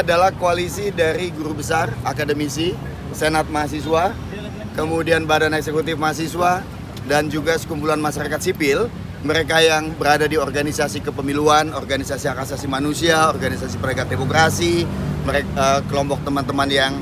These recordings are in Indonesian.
adalah koalisi dari guru besar, akademisi, senat mahasiswa, kemudian badan eksekutif mahasiswa, dan juga sekumpulan masyarakat sipil. Mereka yang berada di organisasi kepemiluan, organisasi hak asasi manusia, organisasi penegak demokrasi, kelompok teman-teman yang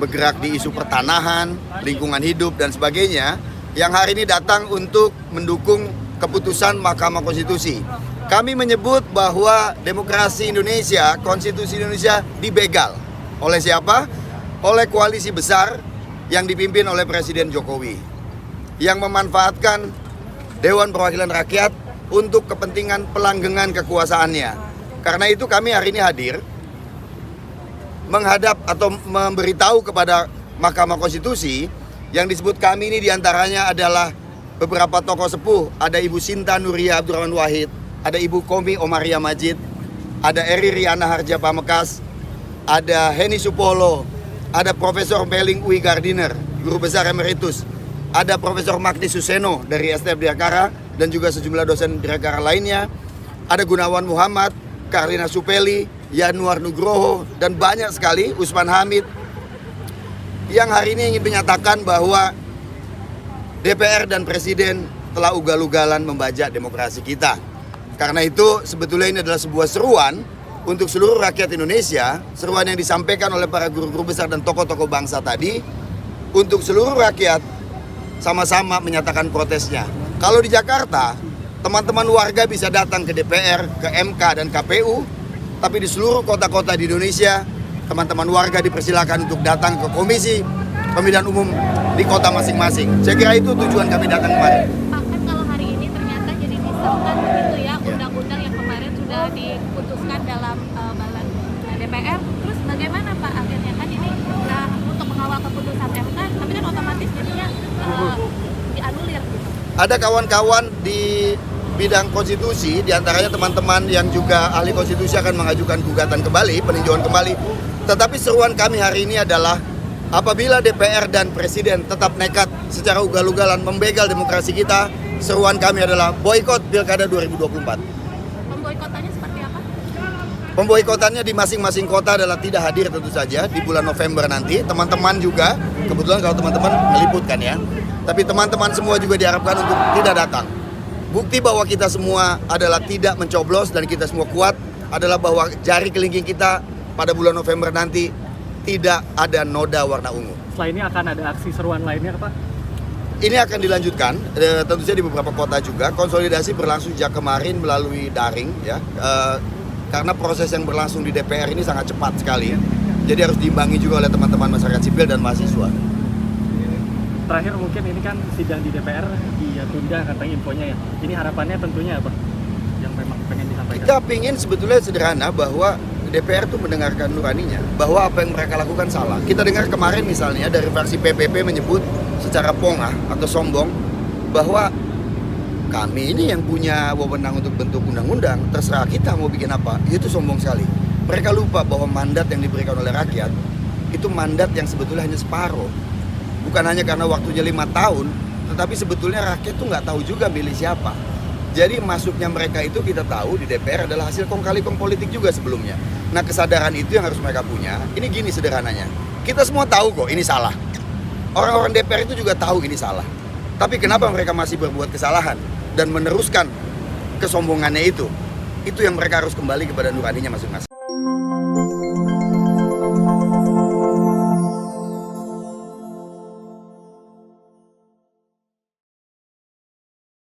bergerak di isu pertanahan, lingkungan hidup, dan sebagainya, yang hari ini datang untuk mendukung keputusan Mahkamah Konstitusi. Kami menyebut bahwa demokrasi Indonesia, konstitusi Indonesia dibegal. Oleh siapa? Oleh koalisi besar yang dipimpin oleh Presiden Jokowi, yang memanfaatkan Dewan Perwakilan Rakyat untuk kepentingan pelanggengan kekuasaannya. Karena itu kami hari ini hadir menghadap atau memberitahu kepada Mahkamah Konstitusi. Yang disebut kami ini diantaranya adalah beberapa tokoh sepuh. Ada Ibu Sinta Nuria Abdurrahman Wahid, ada Ibu Komi Omaria Majid, ada Eri Riana Harja Pamekas, ada Heni Supolo, ada Profesor Meling Uy Gardiner, guru besar emeritus, ada Profesor Magdi Suseno dari STF Dirgakara dan juga sejumlah dosen Dirgakara lainnya, ada Gunawan Muhammad, Karlina Supeli, Yanuar Nugroho, dan banyak sekali, Usman Hamid, yang hari ini ingin menyatakan bahwa DPR dan Presiden telah ugal-ugalan membajak demokrasi kita. Karena itu sebetulnya ini adalah sebuah seruan untuk seluruh rakyat Indonesia, seruan yang disampaikan oleh para guru-guru besar dan tokoh-tokoh bangsa tadi, untuk seluruh rakyat sama-sama menyatakan protesnya. Kalau di Jakarta, teman-teman warga bisa datang ke DPR, ke MK, dan KPU, tapi di seluruh kota-kota di Indonesia, teman-teman warga dipersilakan untuk datang ke Komisi Pemilihan Umum di kota masing-masing. Saya kira itu tujuan kami datang kemarin. Pak, kan kalau hari ini ternyata jadi disahkan begitu ya, undang-undang yang kemarin sudah diputuskan dalam balan DPR. Terus bagaimana Pak akhirnya? Kan ini untuk mengawal keputusan MK, tapi kan otomatis jadinya dianulir gitu. Ada kawan-kawan di bidang konstitusi, diantaranya teman-teman yang juga ahli konstitusi akan mengajukan gugatan kembali, peninjauan kembali. Tetapi seruan kami hari ini adalah apabila DPR dan Presiden tetap nekat secara ugal-ugalan membegal demokrasi kita, seruan kami adalah boikot Pilkada 2024. Pemboikotannya seperti apa? Pemboikotannya di masing-masing kota adalah tidak hadir tentu saja di bulan November nanti. Teman-teman juga, kebetulan kalau teman-teman meliputkan ya, tapi teman-teman semua juga diharapkan untuk tidak datang. Bukti bahwa kita semua adalah tidak mencoblos dan kita semua kuat adalah bahwa jari kelingking kita pada bulan November nanti tidak ada noda warna ungu. Setelah ini akan ada aksi seruan lainnya, Pak? Ini akan dilanjutkan, tentu saja di beberapa kota juga. Konsolidasi berlangsung sejak kemarin melalui daring, ya, karena proses yang berlangsung di DPR ini sangat cepat sekali. Jadi harus diimbangi juga oleh teman-teman masyarakat sipil dan mahasiswa. Terakhir mungkin ini kan sidang di DPR ditunda katanya infonya ya. Ini harapannya tentunya apa yang memang pengen disampaikan? Kita ingin sebetulnya sederhana bahwa DPR itu mendengarkan nuraninya, bahwa apa yang mereka lakukan salah. Kita dengar kemarin misalnya dari fraksi PPP menyebut secara pongah atau sombong bahwa kami ini yang punya wewenang untuk bentuk undang-undang, terserah kita mau bikin apa. Itu sombong sekali. Mereka lupa bahwa mandat yang diberikan oleh rakyat itu mandat yang sebetulnya hanya separuh. Bukan hanya karena waktunya 5 tahun, tetapi sebetulnya rakyat tuh nggak tahu juga milih siapa. Jadi masuknya mereka itu kita tahu di DPR adalah hasil kong kali kong politik juga sebelumnya. Nah kesadaran itu yang harus mereka punya. Ini gini sederhananya, kita semua tahu kok ini salah. Orang-orang DPR itu juga tahu ini salah. Tapi kenapa mereka masih berbuat kesalahan dan meneruskan kesombongannya itu? Itu yang mereka harus kembali kepada nuraninya masing-masing.